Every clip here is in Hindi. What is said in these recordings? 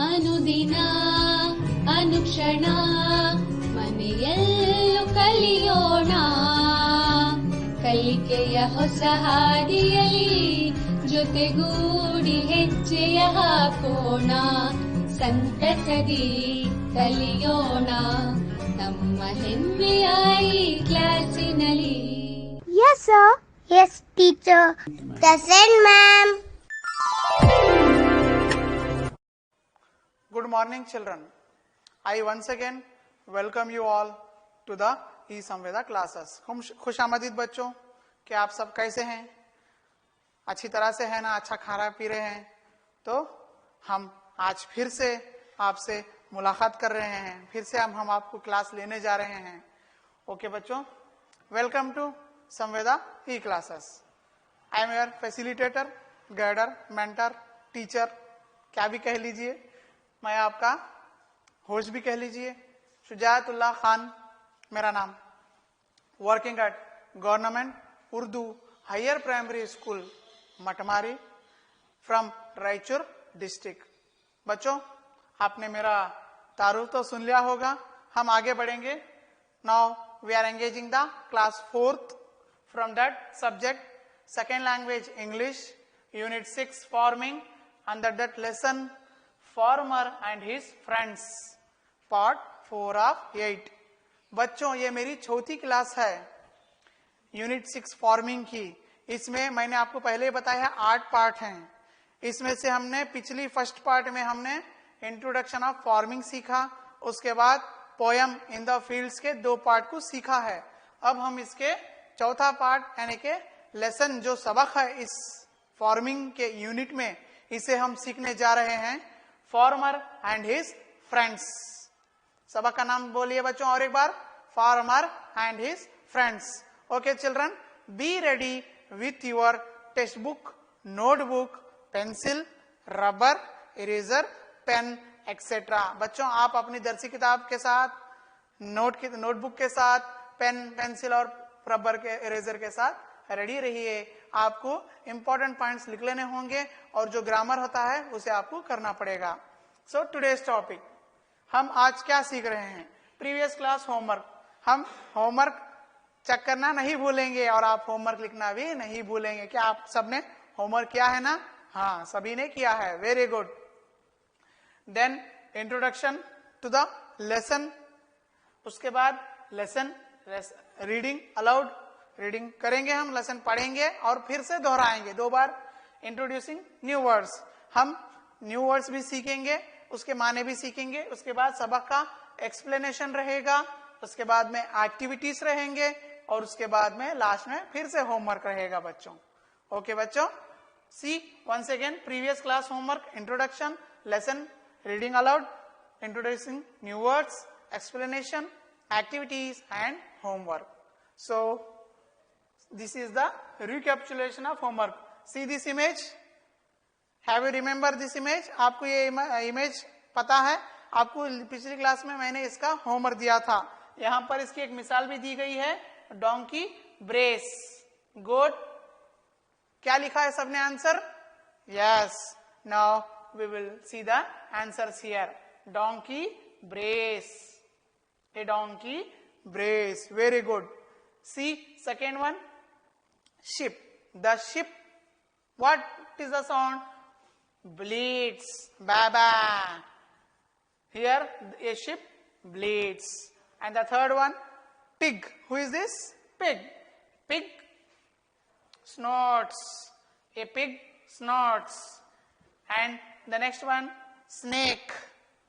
ಅನುದಿನ ಅನುಕ್ಷಣ ಮನೆಯಲ್ಲೂ ಕಲಿಯೋಣ ಕಲಿಕೆಯ ಹೊಸ ಹಾದಿಯಲ್ಲಿ ಜೊತೆಗೂಡಿ ಹೆಜ್ಜೆಯ ಹಾಕೋಣ ಸಂತಸದಿ ಕಲಿಯೋಣ ನಮ್ಮ ಹೆಮ್ಮೆಯ ಈ ಕ್ಲಾಸಿನಲ್ಲಿ. Yes sir. Yes teacher. Present ma'am. Good morning children. I once again welcome you all to the e-samveda classes. खुशामदीद बच्चों, क्या आप सब कैसे हैं? अच्छी तरह से है ना? अच्छा खा रहा पी रहे हैं? तो हम आज फिर से आपसे मुलाकात कर रहे हैं, फिर से हम आपको क्लास लेने जा रहे हैं. ओके बच्चों, welcome to Samveda e classes. I am your facilitator, guider, mentor, teacher, क्या भी कह लीजिए. मैं आपका होस्ट भी कह लीजिए. शुजातुल्लाह खान मेरा नाम. Working at government Urdu higher primary school Matmari from Raichur district. बच्चों, आपने मेरा तारुफ तो सुन लिया होगा. हम आगे बढ़ेंगे. Now we are engaging the class 4th from that subject, second language English, unit 6 forming, under that lesson farmer and his friends, part 4 of 8. बच्चों, ये मेरी चौथी क्लास है यूनिट 6 फॉर्मिंग की. इसमें मैंने आपको पहले बताया है 8 पार्ट हैं. इसमें से हमने पिछली फर्स्ट पार्ट में हमने इंट्रोडक्शन ऑफ फॉर्मिंग सीखा. उसके बाद पोयम इन द फील्ड्स के 2 पार्ट को सीखा है. अब हम इसके चौथा पार्ट यानी के लेसन जो सबक है इस फॉर्मिंग के यूनिट में, इसे हम सीखने जा रहे हैं. Farmer and his friends. सबक का नाम बोलिए बच्चों और एक बार. Farmer and his friends. Okay children, be ready with your text book, notebook, pencil, rubber, eraser, pen etcetera. बच्चों, आप अपनी दर्सी किताब के साथ, नोटबुक के साथ, पेन, पेंसिल और रबर के इरेजर के साथ रेडी रहिए. आपको इंपॉर्टेंट पॉइंट्स लिख लेने होंगे और जो ग्रामर होता है उसे आपको करना पड़ेगा. सो टुडेज टॉपिक, हम आज क्या सीख रहे हैं? Previous class homework. हम होमवर्क चेक करना नहीं भूलेंगे और आप होमवर्क लिखना भी नहीं भूलेंगे. क्या आप सबने होमवर्क किया है ना? हाँ, सभी ने किया है. Very good. Then introduction to the lesson. उसके बाद लेसन रीडिंग अलाउड, रीडिंग करेंगे हम, लेसन पढ़ेंगे और फिर से दोहराएंगे 2 बार. इंट्रोड्यूसिंग न्यू वर्ड्स, हम न्यू वर्ड्स भी सीखेंगे, उसके माने भी सीखेंगे. उसके बाद सबक का एक्सप्लेनेशन रहेगा. उसके बाद में एक्टिविटीज रहेंगे और उसके बाद में लास्ट में फिर से होमवर्क रहेगा बच्चों. ओके बच्चों, see once again previous class homework, introduction, lesson, reading aloud, introducing new words, explanation, activities and homework. So this is the recapitulation of homework. See this image. Have you remember this image? आपको ये इमेज पता है? आपको पिछली क्लास में मैंने इसका होमवर्क दिया था. यहाँ पर इसकी एक मिसाल भी दी गई है. Donkey, brace, goat. क्या लिखा है सबने answer? Yes. Now we will see the answers here. Donkey, brace. A donkey, brace. Very good. See second one, ship. The ship, what is the sound? Bleeds. Baba. Here a ship bleeds. And the third one, pig. Who is this? Pig. Pig snorts. A pig snorts. And the next one, snake.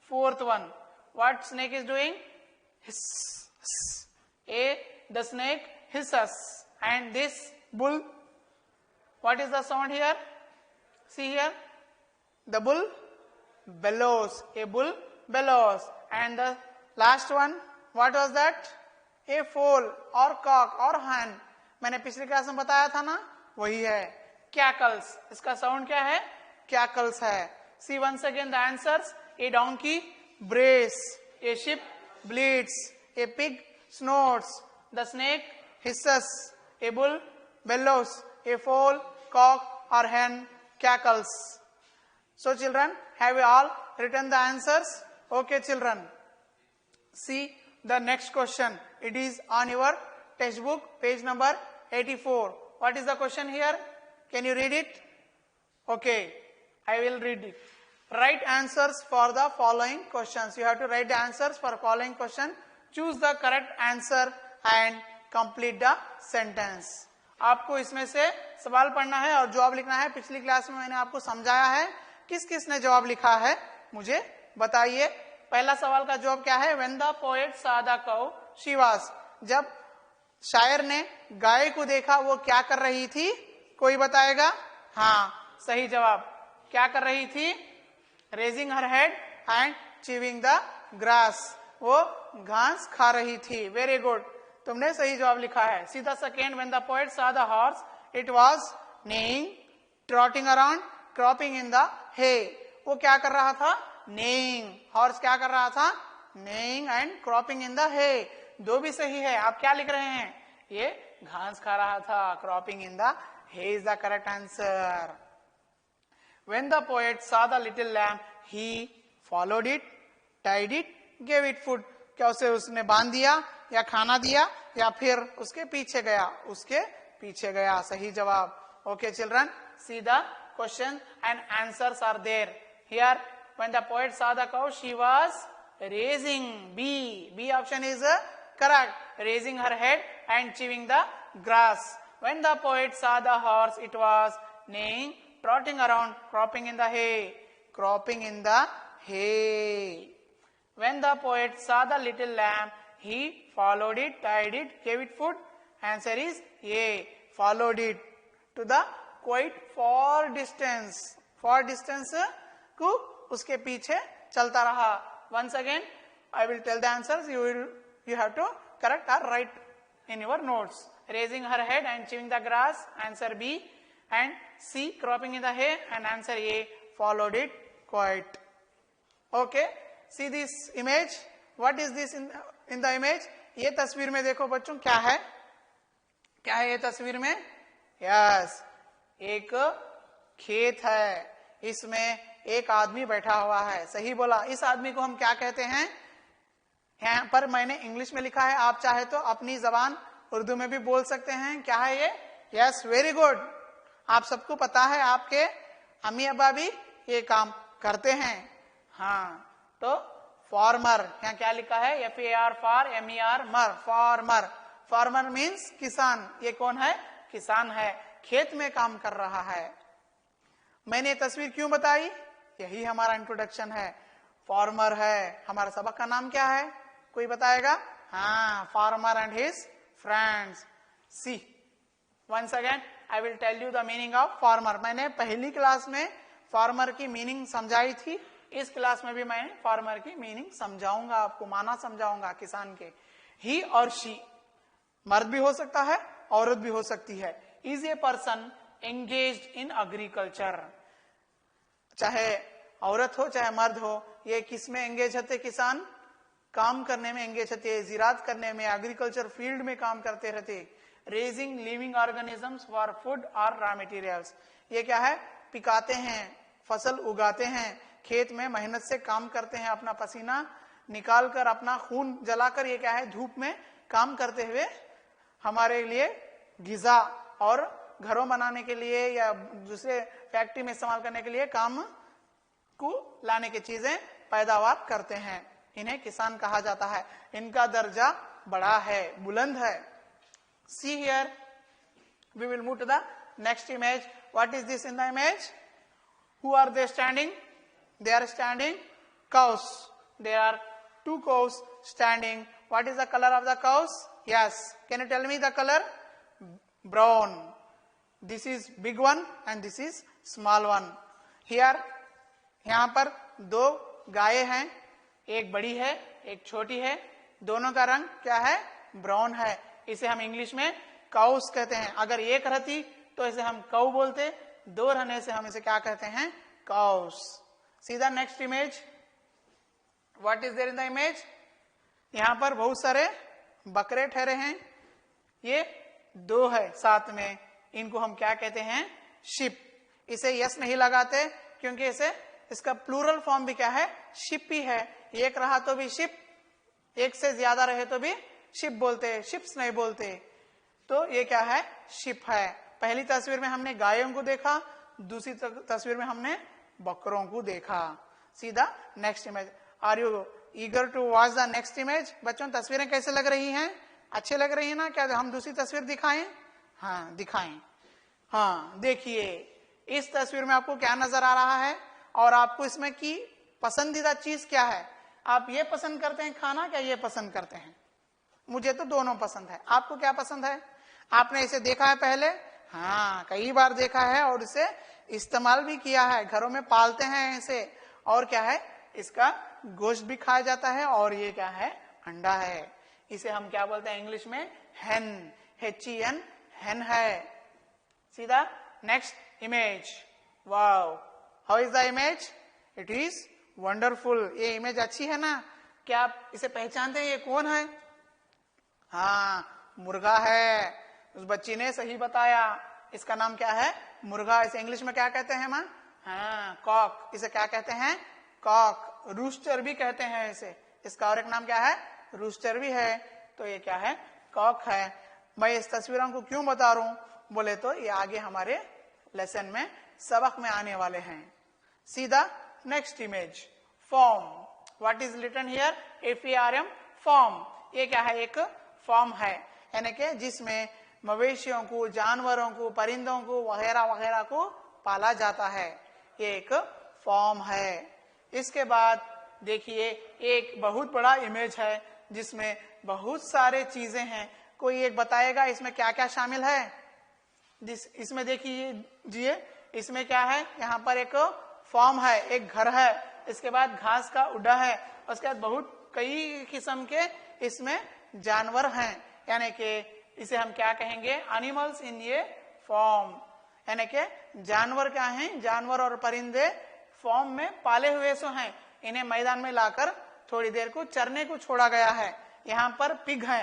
Fourth one, what snake is doing? Hiss, hiss. The snake hisses. And this bull, what is the sound here? See here, the bull bellows. A bull bellows. And the last one, what was that? A fowl or cock or hen. मैंने पिछली क्लास में बताया था ना, वही है. Cackles. इसका साउंड क्या है? Cackles है. See once again the answers. A donkey brays. A ship bleeds. A pig snorts. The snake hisses. A bull bellows. A fowl, cock or hen cackles. So children, have you all written the answers? Okay children. See the next question. It is on your textbook, page number 84. What is the question here? Can you read it? Okay, I will read it. Write answers for the following questions. You have to write the answers for following question. Choose the correct answer and complete the sentence. आपको इसमें से सवाल पढ़ना है और जवाब लिखना है. पिछली क्लास में मैंने आपको समझाया है. किस किस ने जवाब लिखा है मुझे बताइए. पहला सवाल का जवाब क्या है? When the poet saw the cow, she was. जब शायर ने गाय को देखा वो क्या कर रही थी? कोई बताएगा? हाँ, सही जवाब. क्या कर रही थी? Raising her head and chewing the grass. वो घास खा रही थी. वेरी गुड, तुमने सही जवाब लिखा है. See the second, when the poet saw the horse, it was neighing, trotting around, cropping in the hay. वो क्या कर रहा था? Neighing. Horse क्या कर रहा था? Neighing and cropping in the hay. दो भी सही है. आप क्या लिख रहे हैं? ये घास खा रहा था. Cropping in the hay is the correct answer. When the poet saw the little lamb, he followed it, tied it, gave it food. क्या उसे उसने बांध दिया या खाना दिया या फिर उसके पीछे गया? उसके पीछे गया. सही जवाब. Okay children, see the question and answers are there. Here, when the poet saw the cow, she was raising. B option is correct. Raising her head and chewing the grass. When the poet saw the horse, it was neighing, trotting around, cropping in the hay. Cropping in the hay. When the poet saw the little lamb, he followed it, tied it, gave it food. Answer is A. Followed it to the quite far distance. Far distance को उसके पीछे चलता रहा. Once again, I will tell the answers. You have to correct or write in your notes. Raising her head and chewing the grass. Answer B. And C. Cropping in the hay. And answer A. Followed it quite. Okay. See this image. What is this in the image? ये तस्वीर में देखो बच्चों क्या है? क्या है ये तस्वीर में? Yes. एक खेत है. इसमें एक आदमी बैठा हुआ है. सही बोला. इस आदमी को हम क्या कहते हैं? यहाँ पर मैंने इंग्लिश में लिखा है. आप चाहे तो अपनी जबान उर्दू में भी बोल सकते हैं. क्या है ये? Yes, very good. आप सबको पता है. आपके अम्मी अब्बा भी ये काम करते हैं. हाँ, तो फार्मर. यहाँ क्या लिखा है? FAR फॉर MER मर. फार्मर. फार्मर मीन्स किसान. ये कौन है? किसान है. खेत में काम कर रहा है. मैंने ये तस्वीर क्यों बताई? यही हमारा इंट्रोडक्शन है. फार्मर है. हमारा सबक का नाम क्या है? कोई बताएगा? हाँ, farmer and his friends. See once again I will tell you the meaning of farmer. मैंने पहली क्लास में फार्मर की मीनिंग समझाई थी. इस क्लास में भी मैं फार्मर की मीनिंग समझाऊंगा आपको. माना समझाऊंगा किसान के. ही और शी, मर्द भी हो सकता है, औरत भी हो सकती है. Is a person engaged in agriculture. चाहे औरत हो चाहे मर्द हो, ये किस में एंगेज होते? किसान काम करने में एंगेज होते. जिरात करने में, एग्रीकल्चर फील्ड में काम करते रहते. Raising living organisms for food और रॉ मटेरियल्स. ये क्या है? पिकाते हैं, फसल उगाते हैं, खेत में मेहनत से काम करते हैं, अपना पसीना निकाल कर, अपना खून जलाकर. ये क्या है? धूप में काम करते हुए हमारे लिए गिजा और घरों बनाने के लिए या दूसरे फैक्ट्री में इस्तेमाल करने के लिए काम को लाने की चीजें पैदावार करते हैं. इन्हें किसान कहा जाता है. इनका दर्जा बड़ा है, बुलंद है. See here, we will move to the next image. What is this in the image? Who are they standing? They are standing cows. There are two cows standing. What is the color of the cows? Yes. Can you tell me the color? Brown. This is big one and this is small one. Here, यहाँ पर दो गायें हैं. एक बड़ी है, एक छोटी है. दोनों का रंग क्या है? ब्राउन है. इसे हम इंग्लिश में काउस कहते हैं. अगर एक रहती तो इसे हम काउ बोलते. दो रहने से हम इसे क्या कहते हैं? Cows. See the next image. What is there in the image? यहाँ पर बहुत सारे बकरे ठहरे हैं. ये दो है साथ में. इनको हम क्या कहते हैं? शिप. इसे यस नहीं लगाते क्योंकि इसे इसका प्लूरल फॉर्म भी क्या है, शिप ही है। एक रहा तो भी शिप, एक से ज्यादा रहे तो भी शिप बोलते हैं, शिप्स नहीं बोलते। तो ये क्या है, शिप है। पहली तस्वीर में हमने गायों को देखा, दूसरी तस्वीर में हमने बकरों को देखा। सीधा next image. Are you eager to watch the next image? बच्चों तस्वीरें कैसे लग रही हैं, अच्छे लग रही है ना? क्या हम दूसरी तस्वीर दिखाएं? हाँ दिखाएं। हाँ देखिए, इस तस्वीर में आपको क्या नजर आ रहा है और आपको इसमें की पसंदीदा चीज क्या है? आप ये पसंद करते हैं खाना, क्या ये पसंद करते हैं? मुझे तो दोनों पसंद है। आपको क्या पसंद है? आपने इसे देखा है पहले? हाँ कई बार देखा है और इसे इस्तेमाल भी किया है, घरों में पालते हैं इसे। और क्या है, इसका गोश्त भी खाया जाता है और ये क्या है, अंडा है। इसे हम क्या बोलते हैं इंग्लिश में? hen, HEN, hen है। सीधा next image. Wow, how is the image? It is wonderful. ये इमेज अच्छी है ना? क्या आप इसे पहचानते हैं, ये कौन है? हाँ मुर्गा है। उस बच्ची ने सही बताया, इसका नाम क्या है, मुर्गा। इसे इंग्लिश में क्या कहते हैं माँ? हाँ कॉक। इसे क्या कहते हैं? कॉक। रूस्टर भी कहते हैं इसे। इसका और एक नाम क्या है? रूस्टर भी है। तो ये क्या है, कॉक है। मैं इस तस्वीरों को क्यों बता रहा हूं बोले तो ये आगे हमारे लेसन में, सबक में आने वाले हैं। सीधा next image. Farm. What is written here? FERM, farm. ये क्या है, एक फॉर्म है, यानी कि जिसमें मवेशियों को, जानवरों को, परिंदों को वगैरह वगैरह को पाला जाता है। ये एक फॉर्म है। इसके बाद देखिए, एक बहुत बड़ा इमेज है जिसमें बहुत सारे चीजें हैं। कोई एक बताएगा इसमें क्या क्या शामिल है? इसमें देखिए, इसमें क्या है, यहाँ पर एक फॉर्म है, एक घर है, इसके बाद घास का उड्डा है, उसके बाद बहुत कई किस्म के इसमें जानवर हैं, यानी कि इसे हम क्या कहेंगे, एनिमल्स इन ये फॉर्म। यानी कि जानवर क्या हैं, जानवर और परिंदे फॉर्म में पाले हुए सो हैं। इन्हें मैदान में लाकर थोड़ी देर को चरने को छोड़ा गया है। यहाँ पर पिग है,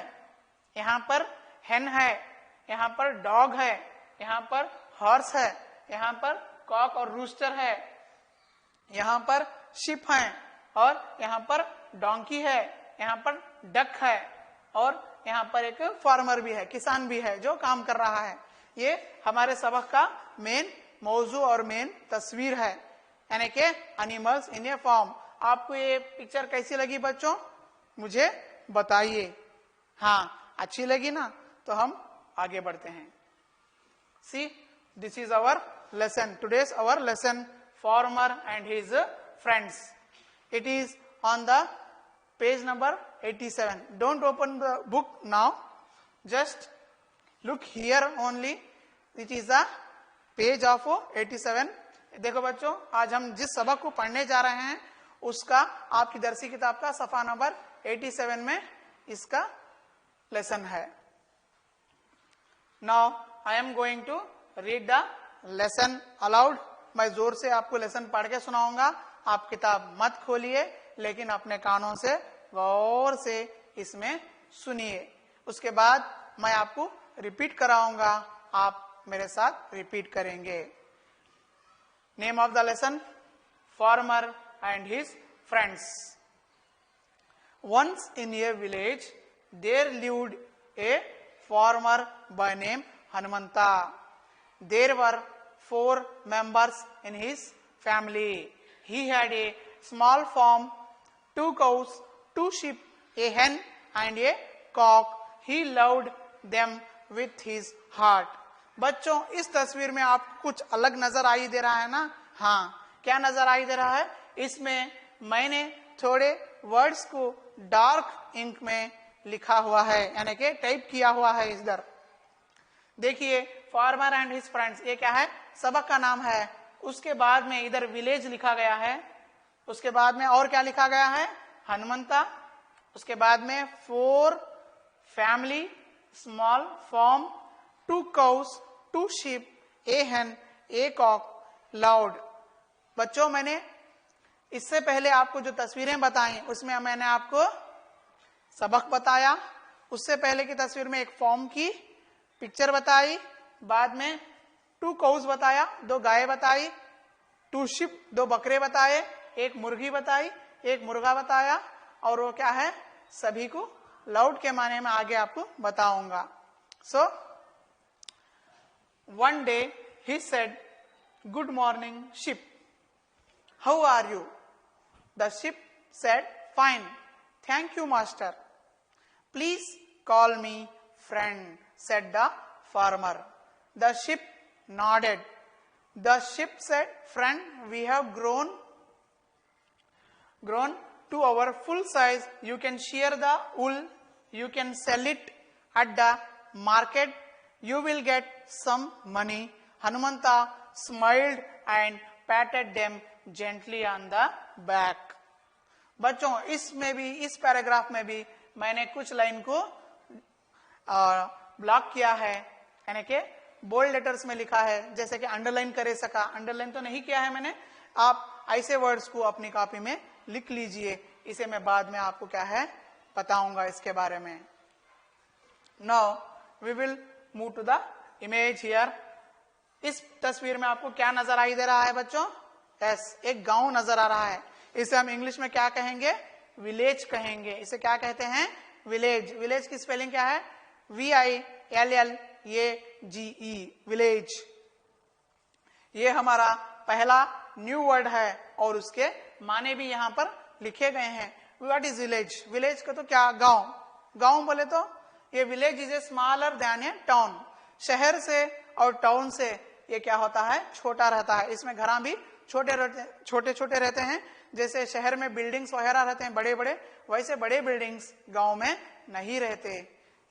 यहाँ पर हेन है, यहाँ पर डॉग है, यहाँ पर हॉर्स है, यहाँ पर कॉक और रूस्टर है, यहाँ पर शिप है, और यहाँ पर डोंकी है, यहाँ पर डक है, और यहाँ पर एक फार्मर भी है, किसान भी है जो काम कर रहा है। ये हमारे सबक का मेन मौजू और मेन तस्वीर है, यानी कि एनिमल्स इन ए फॉर्म। आपको ये पिक्चर कैसी लगी बच्चों, मुझे बताइए। हाँ अच्छी लगी ना, तो हम आगे बढ़ते हैं। See, this is our lesson, today's our lesson, farmer and his friends. It is on the page number 87. Don't open the book now, just look here only. It is the page of 87. देखो बच्चों, आज हम जिस सबक को पढ़ने जा रहे हैं उसका आपकी दरसी किताब का सफा नंबर 87 में इसका लेसन है। Now I am going to read the lesson aloud. मैं जोर से आपको लेसन पढ़ के सुनाऊंगा। आप किताब मत खोलिए, लेकिन अपने कानों से गौर से इसमें सुनिए। उसके बाद मैं आपको रिपीट कराऊंगा, आप मेरे साथ रिपीट करेंगे। Name of the lesson, farmer and his friends. Once in a village there lived a farmer by name Hanumanta. There were 4 members in his family. He had a small farm, 2 cows, 2 sheep, a hen and a cock. He loved them with his heart. बच्चों, इस तस्वीर में आपको कुछ अलग नजर आई दे रहा है ना? हाँ, क्या नजर आई दे रहा है? इसमें मैंने थोड़े वर्ड्स को डार्क इंक में लिखा हुआ है, यानी कि टाइप किया हुआ है इधर। देखिए, फार्मर एंड हिज फ्रेंड्स, ये क्या है, सबक का नाम है। उसके बाद में इधर विलेज लिखा गया है, उसके बाद में और क्या लिखा गया है, हनुमंता। उसके बाद में 4 family, small farm, 2 cows, 2 sheep, a hen, a cock, loud. बच्चों, मैंने इससे पहले आपको जो तस्वीरें बताई उसमें मैंने आपको सबक बताया। उससे पहले की तस्वीर में एक फॉर्म की पिक्चर बताई, बाद में 2 काउस बताया, 2 गाय बताई, 2 sheep, 2 बकरे बताए, 1 मुर्गी बताई, 1 मुर्गा बताया, और वो क्या है, सभी को लाउड के माने में आगे आपको बताऊंगा. So one day he said, "Good morning, sheep. How are you?" The sheep said, "Fine, thank you, master." "Please call me friend," said the farmer. The sheep nodded. The sheep said, "Friend, we have grown to our full size. You can shear the wool. You can sell it at the market. You will get some money." Hanumanta smiled and patted them gently on the back. बच्चों, इसमें भी, इस पैराग्राफ में भी मैंने कुछ लाइन को ब्लॉक किया है, यानी कि बोल्ड लेटर्स में लिखा है, जैसे कि अंडरलाइन करे सका. अंडरलाइन तो नहीं किया है मैंने. आप ऐसे वर्ड्स को अपनी कॉपी में लिख लीजिए. इसे मैं बाद में आपको क्या है बताऊंगा इसके बारे में. Now we will move to the image here. इस तस्वीर में आपको क्या नजर आई दे रहा है बच्चों? यस, एक गांव नजर आ रहा है. इसे हम इंग्लिश में क्या कहेंगे? विलेज कहेंगे. इसे क्या कहते हैं? विलेज. विलेज की स्पेलिंग क्या है? VILLAGE, village. ये हमारा पहला न्यू वर्ड है और उसके माने भी यहां पर लिखे गए हैं. What is village? विलेज का तो क्या, गांव. गांव बोले तो ये village is a smaller than A town. शहर से और टाउन से ये क्या होता है? छोटा रहता है. इसमें घरा भी छोटे छोटे रहते हैं. जैसे शहर में बिल्डिंग्स वगैरह रहते हैं बड़े बड़े, वैसे बड़े बिल्डिंग्स गांव में नहीं रहते.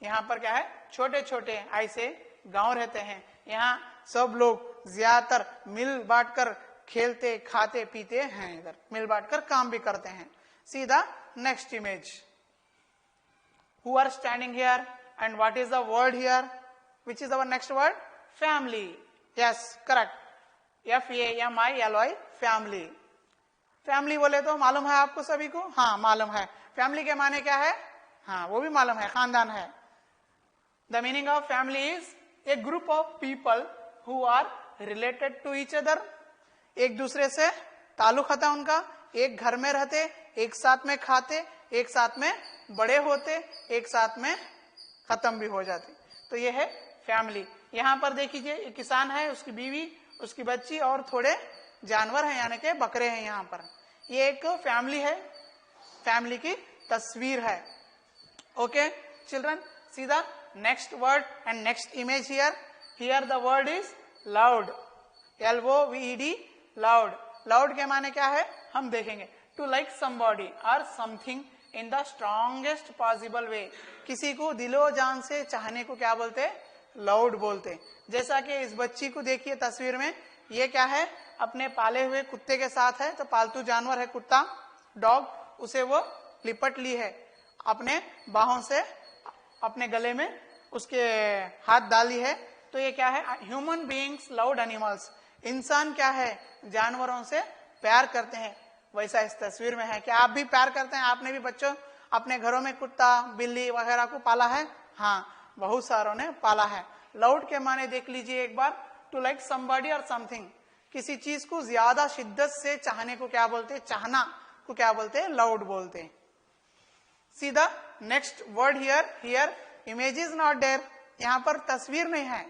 यहाँ पर क्या है? छोटे छोटे ऐसे गांव रहते हैं. यहाँ सब लोग ज्यादातर मिल बांटकर खेलते, खाते, पीते हैं. इधर मिल बांटकर काम भी करते हैं. सीधा next image. Who are standing here and what is the word here? Which is our next word? Family. Yes, correct. FAMILY, family. Family बोले तो मालूम है आपको सभी को? हाँ, मालूम है. फैमिली के माने क्या है? हाँ, वो भी मालूम है, खानदान है. The meaning of family is a group of people who are related to each other. एक दूसरे से ताल्लुक होता है उनका. एक घर में रहते, एक साथ में खाते, एक साथ में बड़े होते, एक साथ में खत्म भी हो जाते. तो ये है फैमिली. यहाँ पर देखिए, एक किसान है, उसकी बीवी, उसकी बच्ची और थोड़े जानवर हैं, यानी कि बकरे हैं. यहाँ पर ये एक फैमिली है. फैमिली की तस्वीर है. Okay children, C the next word and next image here. Here the word is loud. LOVED, loud. Loud के माने क्या है हम देखेंगे. टू लाइक समबॉडी और something in the strongest possible way. किसी को दिलो जान से चाहने को क्या बोलते? लाउड बोलते. जैसा कि इस बच्ची को देखिए तस्वीर में, ये क्या है? अपने पाले हुए कुत्ते के साथ है. तो पालतू जानवर है कुत्ता, डॉग. उसे वो लिपट ली है, अपने बाहों से अपने गले में उसके हाथ डाली है. तो ये क्या है? Human beings loud animals. इंसान क्या है? जानवरों से प्यार करते हैं. वैसा इस तस्वीर में है. क्या आप भी प्यार करते हैं? आपने भी बच्चों अपने घरों में कुत्ता, बिल्ली वगैरह को पाला है? हाँ, बहुत सारों ने पाला है. लाउड के माने देख लीजिए एक बार. टू लाइक समबॉडी और समथिंग. किसी चीज को ज्यादा शिद्दत से चाहने को क्या बोलते? चाहना को क्या बोलते? लाउड बोलते. See the next word here. Here image is not there. यहाँ पर तस्वीर नहीं है.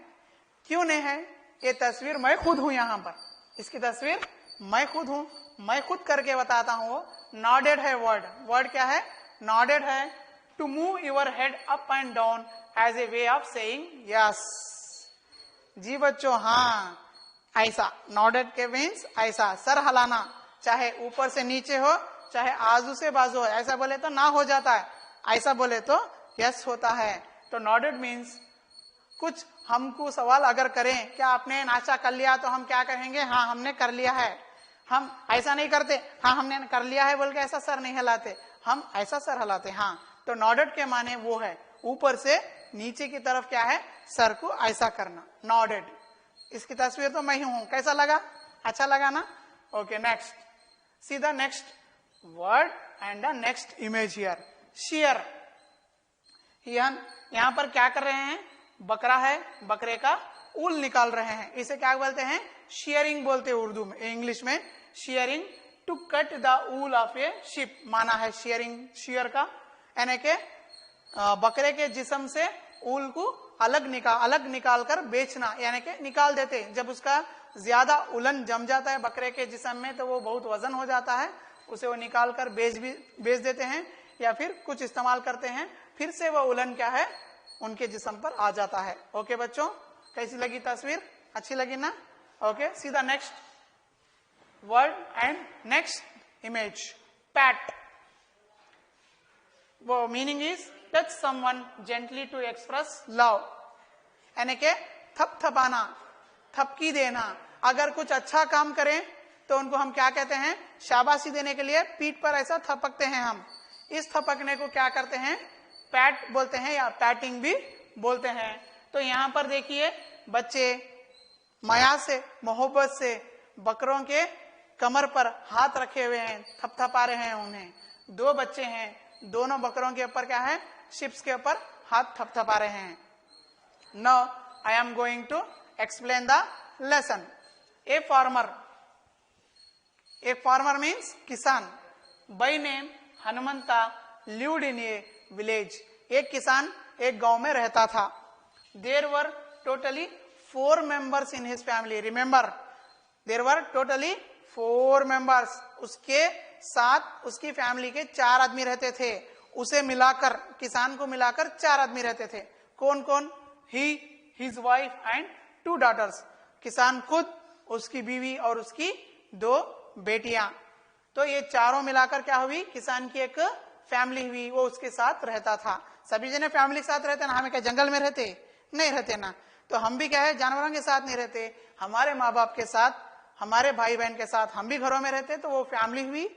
क्यों नहीं है? ये तस्वीर मैं खुद हूं. यहाँ पर इसकी तस्वीर मैं खुद हूं. मैं खुद करके बताता हूं. वो नॉडेड है वर्ड. वर्ड क्या है? नॉडेड है. To move your head up and down as a way of saying yes. जी बच्चों, हाँ, ऐसा. नॉडेड के मीन्स ऐसा, सर हिलाना. चाहे ऊपर से नीचे हो, चाहे आजू से बाजू हो. ऐसा बोले तो ना हो जाता है, ऐसा बोले तो यस होता है. तो नॉडेड मीन्स कुछ हमको सवाल अगर करें, क्या आपने नाश्ता कर लिया, तो हम क्या कहेंगे? हाँ, हमने कर लिया है. हम ऐसा नहीं करते, हाँ हमने कर लिया है बोल के ऐसा सर नहीं हिलाते, हम ऐसा सर हिलाते. हाँ, तो नॉडेड के माने वो है ऊपर से नीचे की तरफ क्या है? सर को ऐसा करना. नॉडेड. इसकी तस्वीर तो मैं ही हूं. कैसा लगा? अच्छा लगा ना? Okay, next. C the next word and the next image here. Share. यहाँ पर क्या कर रहे हैं? बकरा है, बकरे का ऊल निकाल रहे हैं, इसे क्या बोलते हैं? शेयरिंग बोलते हैं उर्दू में, इंग्लिश में shearing. To cut the wool of a sheep माना है शेयरिंग, शेयर का, यानी के बकरे के जिस्म से ऊल को अलग निकाल कर बेचना, यानी कि निकाल देते। जब उसका ज्यादा उलन जम जाता है बकरे के जिस्म में तो वो बहुत वजन हो जाता है, उसे वो निकाल कर बेच देते हैं, या फिर कुछ इस्तेमाल करते हैं, फिर से वो उलन क्या है उनके जिस्म पर आ जाता है। ओके बच्चों, कैसी लगी तस्वीर? अच्छी लगी ना? Okay, see the next word and next image, pat. वो meaning is touch someone gently to express love, यानी के थपथपाना, थपकी देना। अगर कुछ अच्छा काम करें तो उनको हम क्या कहते हैं? शाबाशी देने के लिए पीठ पर ऐसा थपकते हैं हम। इस थपकने को क्या करते हैं? पैट बोलते हैं या पैटिंग भी बोलते हैं। तो यहाँ पर देखिए बच्चे माया से, मोहब्बत से बकरों के कमर पर हाथ रखे हुए हैं, थपथपा रहे हैं उन्हें। दो बच्चे हैं, दोनों बकरों के ऊपर क्या है? शिप्स के ऊपर हाथ थपथपा रहे हैं। Now I am going to explain the lesson. A farmer means kisan, by name Hanumanta lived in a village. एक किसान एक गांव में रहता था। There were totally 4 members in his family. Remember, there were totally 4 members। उसके साथ उसकी फैमिली के 4 आदमी रहते थे। उसे मिलाकर, किसान को मिलाकर 4 आदमी रहते थे। कौन कौन? ही, हिज वाइफ एंड 2 daughters। किसान खुद, उसकी बीवी और उसकी 2 बेटियां। तो ये चारों मिलाकर क्या हुई? किसान की एक फैमिली हुई, वो उसके साथ रहता था। सभी जने फैमिली के साथ रहते ना, हमें क्या जंगल में रहते? नहीं रहते ना। तो हम भी क्या है, जानवरों के साथ नहीं रहते, हमारे माँ बाप के साथ, हमारे भाई बहन के साथ हम भी घरों में रहते। तो वो फैमिली हुई,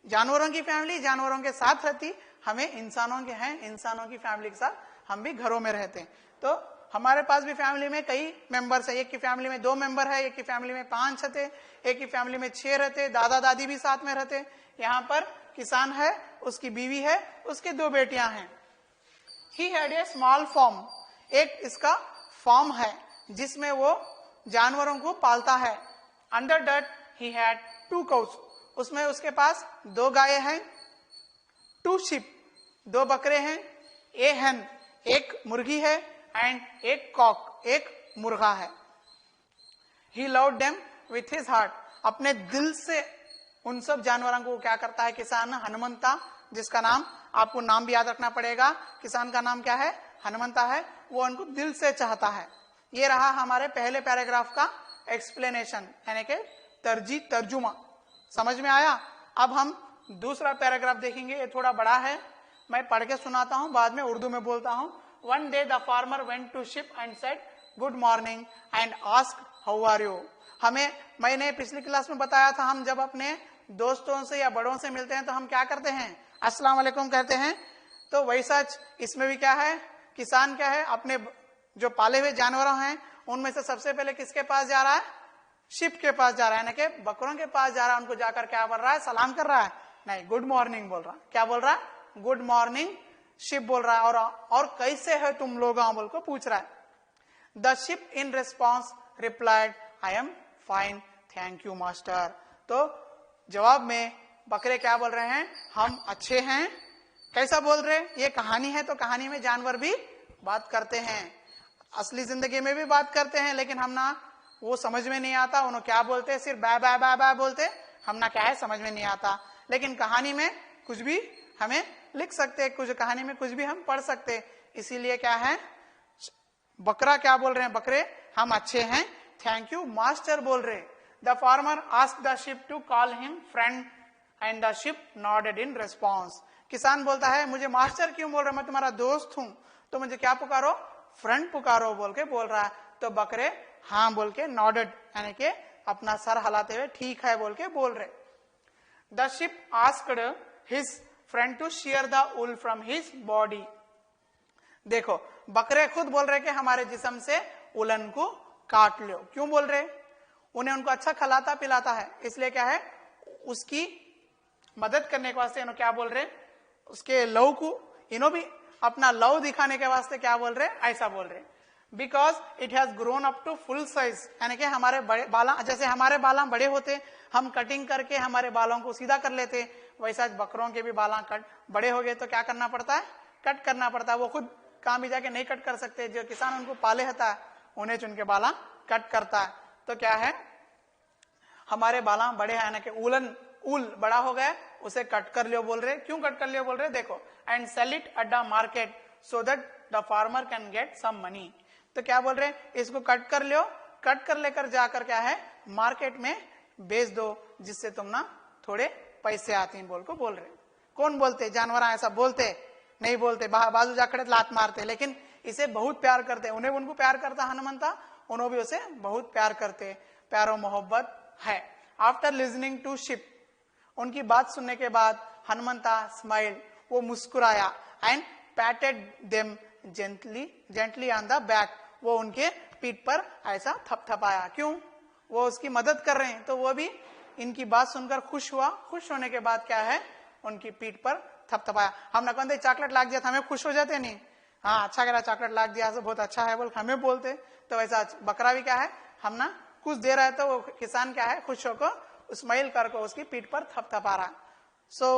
जानवरों की फैमिली जानवरों के साथ रहती, हमें इंसानों के हैं, इंसानों की फैमिली के साथ हम भी घरों में रहते। तो हमारे पास भी फैमिली में कई मेंबर्स है। एक की फैमिली में 2 मेंबर है, एक की फैमिली में 5 रहते, एक की फैमिली में 6 रहते, दादा दादी भी साथ में रहते। यहाँ पर किसान है, उसकी बीवी है, उसके 2 बेटियां हैं। He had a small farm. एक इसका फार्म है जिसमें वो जानवरों को पालता है। Under that he had 2 cows। उसमें उसके पास 2 गायें हैं, 2 sheep, 2 बकरे हैं, ए hen, एक मुर्गी है, एंड एक कॉक, एक मुर्गा है। He loved them with his heart. अपने दिल से उन सब जानवरों को क्या करता है किसान? हनुमंता, जिसका नाम आपको नाम भी याद रखना पड़ेगा। किसान का नाम क्या है? हनुमंता है। वो उनको दिल से चाहता है। ये रहा हमारे पहले पैराग्राफ का एक्सप्लेनेशन, यानी कि तर्जुमा। समझ में आया? अब हम दूसरा पैराग्राफ देखेंगे। ये थोड़ा बड़ा है, मैं पढ़ के सुनाता हूं, बाद में उर्दू में बोलता हूं। One day the farmer went to ship and said good morning and asked how are you। मैंने पिछली क्लास में बताया था, हम जब अपने दोस्तों से या बड़ों से मिलते हैं तो हम क्या करते हैं? अस्सलाम वालेकुम कहते हैं। तो वैसा इसमें भी क्या है? किसान क्या है? अपने जो पाले हुए जानवर हैं उनमें से सबसे पहले किसके पास जा रहा है? शिप के पास जा रहा है, यानी कि बकरों के पास जा रहा है। उनको जाकर क्या बोल रहा है? सलाम कर रहा है? नहीं, गुड मॉर्निंग बोल रहा है। क्या बोल रहा है? Good morning. शिप बोल रहा है और कैसे है तुम लोग बोल को पूछ रहा है। The ship in response replied I am fine thank you master. तो जवाब में बकरे क्या बोल रहे हैं? हम अच्छे हैं। कैसा बोल रहे? ये कहानी है तो कहानी में जानवर भी बात करते हैं, असली जिंदगी में भी बात करते हैं, लेकिन हम ना वो समझ में नहीं आता उन्होंने क्या बोलते हैं, सिर्फ बाय बाय बाय बाय बोलते, हम ना क्या है समझ में नहीं आता। लेकिन कहानी में कुछ भी हमें लिख सकते, कुछ कहानी में कुछ भी हम पढ़ सकते। इसीलिए क्या है, बकरा क्या बोल रहे हैं? बकरे हम अच्छे हैं, थैंक यू मास्टर बोल रहे। The farmer asked the sheep to call him friend and the sheep nodded in response. किसान बोलता है मुझे मास्टर क्यों बोल रहे, मैं तुम्हारा दोस्त हूं, तो मुझे क्या पुकारो? फ्रेंड पुकारो बोल के बोल रहा है। तो बकरे हाँ बोल के नॉडेड, यानी कि अपना सर हिलाते हुए ठीक है बोल के बोल रहे। The sheep asked his friend to shear the wool from his body. देखो बकरे खुद बोल रहे कि हमारे जिस्म से उलन को काट लो। क्यों बोल रहे? उन्हें उनको अच्छा खिलाता पिलाता है, इसलिए क्या है उसकी मदद करने के वास्ते इन्हों क्या बोल रहे? उसके लव को इन्हों भी अपना लव दिखाने के वास्ते क्या बोल रहे? ऐसा बोल रहे। Because it has grown up to full size, यानी कि हमारे बड़े बाला, जैसे हमारे बाला बड़े होते हम कटिंग करके हमारे बालों को सीधा कर लेते, वैसा बकरों के भी बाला कट बड़े हो गए तो क्या करना पड़ता है, कट करना पड़ता है। वो खुद कहाँ भी जाके नहीं कट कर सकते, जो किसान उनको पाले होता है उन्हें चुन के बाला कट करता है। तो क्या है, हमारे बाला बड़े हैं, यानी कि ऊल बड़ा हो गया, उसे कट कर लियो बोल रहे। क्यों कट कर लियो बोल रहे, देखो, and sell it at the market so that the farmer can get some money. तो क्या बोल रहे, इसको कट कर लियो, कट कर लेकर जाकर क्या है मार्केट में बेच दो, जिससे तुम ना थोड़े पैसे आते हैं बोल को बोल रहे। कौन बोलते, जानवर ऐसा बोलते नहीं बोलते, बाजू जाकर लात मारते, लेकिन इसे बहुत प्यार करते, उन्हें उनको प्यार करता हनुमंता, उन्हों भी उसे बहुत प्यार करते, प्यारो मोहब्बत है। आफ्टर लिसनिंग टू शिप, उनकी बात सुनने के बाद हनुमंता स्माइल, वो मुस्कुराया, and पैटेड them gently on the back, वो उनके पीठ पर ऐसा थपथपाया। क्यों, वो उसकी मदद कर रहे हैं, तो वो भी इनकी बात सुनकर खुश हुआ। खुश होने के बाद क्या है, उनकी पीठ पर थपथपाया। हम ना कहते चॉकलेट लाग दिया था, हमें खुश हो जाते नहीं, हाँ अच्छा करा चॉकलेट लाग दिया तो बहुत अच्छा है बोल हमें बोलते। तो वैसा बकरा भी क्या है, हम ना कुछ दे रहा है तो वो किसान क्या है खुश होकर स्माइल करके उसकी पीठ पर थपथपा रहा। So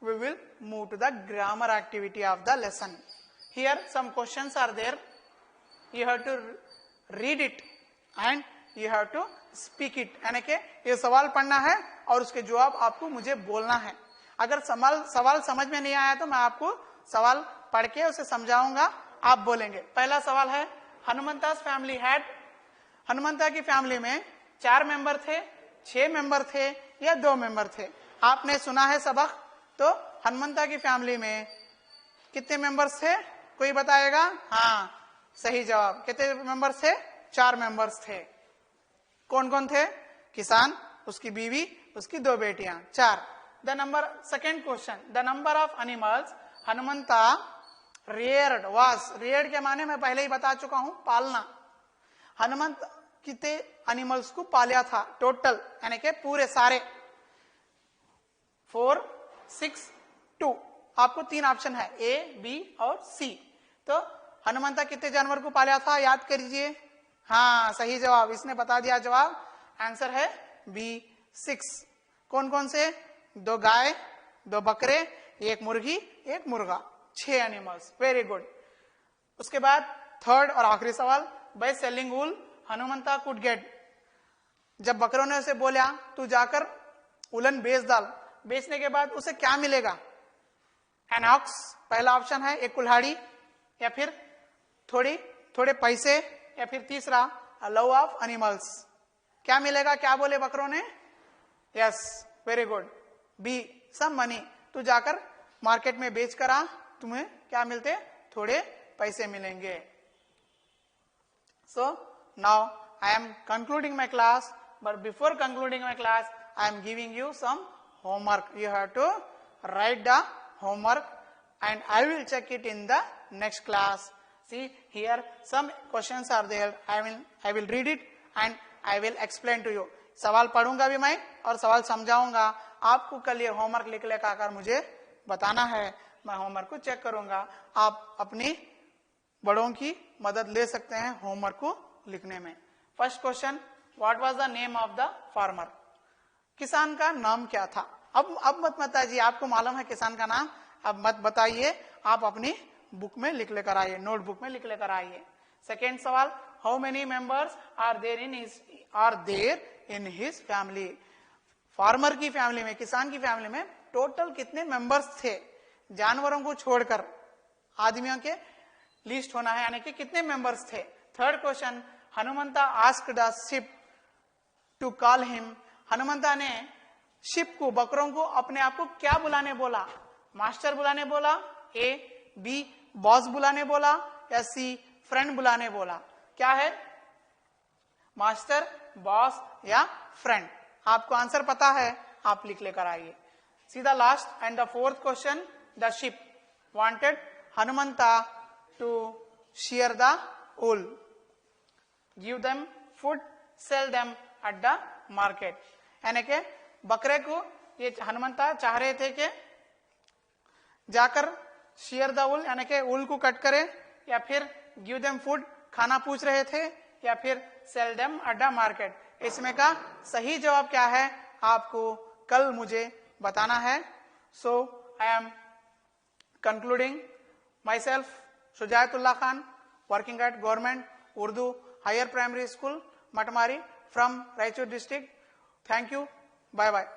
we will move to the grammar activity of the lesson. Here some questions are there, you have to read it and you have to speak it, यानी कि ये सवाल पढ़ना है और उसके जवाब आपको मुझे बोलना है। अगर सवाल समझ में नहीं आया तो मैं आपको सवाल पढ़ के उसे समझाऊंगा, आप बोलेंगे। पहला सवाल है, हनुमंता's फैमिली हैड, हनुमंता की फैमिली में 4 मेंबर थे, 6 मेंबर थे या 2 मेंबर थे? आपने सुना है सबक, तो हनुमंता की फैमिली में कितने मेंबर्स थे, कोई बताएगा? हाँ सही जवाब, कितने मेंबर्स थे? 4 मेंबर्स थे। कौन कौन थे? किसान, उसकी बीवी, उसकी 2 बेटियां, 4। The number, second question, the number of animals Hanumanta reared was, reared के माने मैं पहले ही बता चुका हूं, पालना। हनुमंत कितने एनिमल्स को पाला था टोटल, यानी कि पूरे सारे? 4, 6, 2। आपको 3 ऑप्शन है, ए, बी और सी। तो हनुमंता कितने जानवर को पाला था, याद करिए। हाँ सही जवाब, इसने बता दिया जवाब, आंसर है बी 6। कौन कौन से? 2 गाय, 2 बकरे, 1 मुर्गी, 1 मुर्गा, 6 एनिमल्स। Very good. उसके बाद थर्ड और आखिरी सवाल, by selling wool Hanumanta could get, जब बकरों ने उसे बोला तू जाकर उलन बेच डाल, बेचने के बाद उसे क्या मिलेगा? एन ऑक्स, पहला ऑप्शन है एक कुल्हाड़ी, या फिर थोड़े पैसे, या फिर तीसरा लव ऑफ एनिमल्स। क्या मिलेगा, क्या बोले बकरों ने? Yes very good, be some money, तू जाकर मार्केट में बेच कर आ, तुम्हें क्या मिलते? थोड़े पैसे मिलेंगे। So now I am concluding my class, but before concluding my class I am giving you some homework. You have to write the homework and I will check it in the next class. See here some questions are there, I will read it and I will explain to you. सवाल पढ़ूंगा भी मैं और सवाल समझाऊंगा आपको। कल ये होमवर्क लिख लेकर आकर मुझे बताना है, मैं होमवर्क को चेक करूंगा। आप अपनी बड़ों की मदद ले सकते हैं होमवर्क को लिखने में। First question, what was the name of the farmer, किसान का नाम क्या था? अब मत बताइए, आपको मालूम है किसान का नाम, अब मत बताइए, आप अपनी बुक में लिख लेकर आइए, नोटबुक में लिख लेकर आइए। सेकेंड सवाल, how many members are there in his family, farmer की फैमिली में, किसान की फैमिली में टोटल कितने मेंबर्स थे? जानवरों को छोड़कर आदमियों के लिस्ट होना है, यानी कि कितने मेंबर्स थे। Third question, Hanumanta asked the sheep to call him, Hanumanta ने शिप को, बकरों को अपने आप को क्या बुलाने बोला? मास्टर बुलाने बोला, ए, बी बॉस बुलाने बोला, या सी फ्रेंड बुलाने बोला? क्या है, मास्टर, बॉस या फ्रेंड? आपको आंसर पता है, आप लिख लेकर आइए। सीधा last and the fourth question, the ship wanted Hanumanta to shear the wool, give them food, sell them at the market, यानी कि बकरे को ये हनुमंता चाह रहे थे कि जाकर shear the wool यानी कि wool को कट करे, या फिर give them food खाना पूछ रहे थे या फिर सेल्डम अड्डा मार्केट? इसमें का सही जवाब क्या है आपको कल मुझे बताना है. So I am concluding myself Shujayatullah Khan, working at Government Urdu Higher Primary School, Matmari, from Raichur district. Thank you. Bye bye.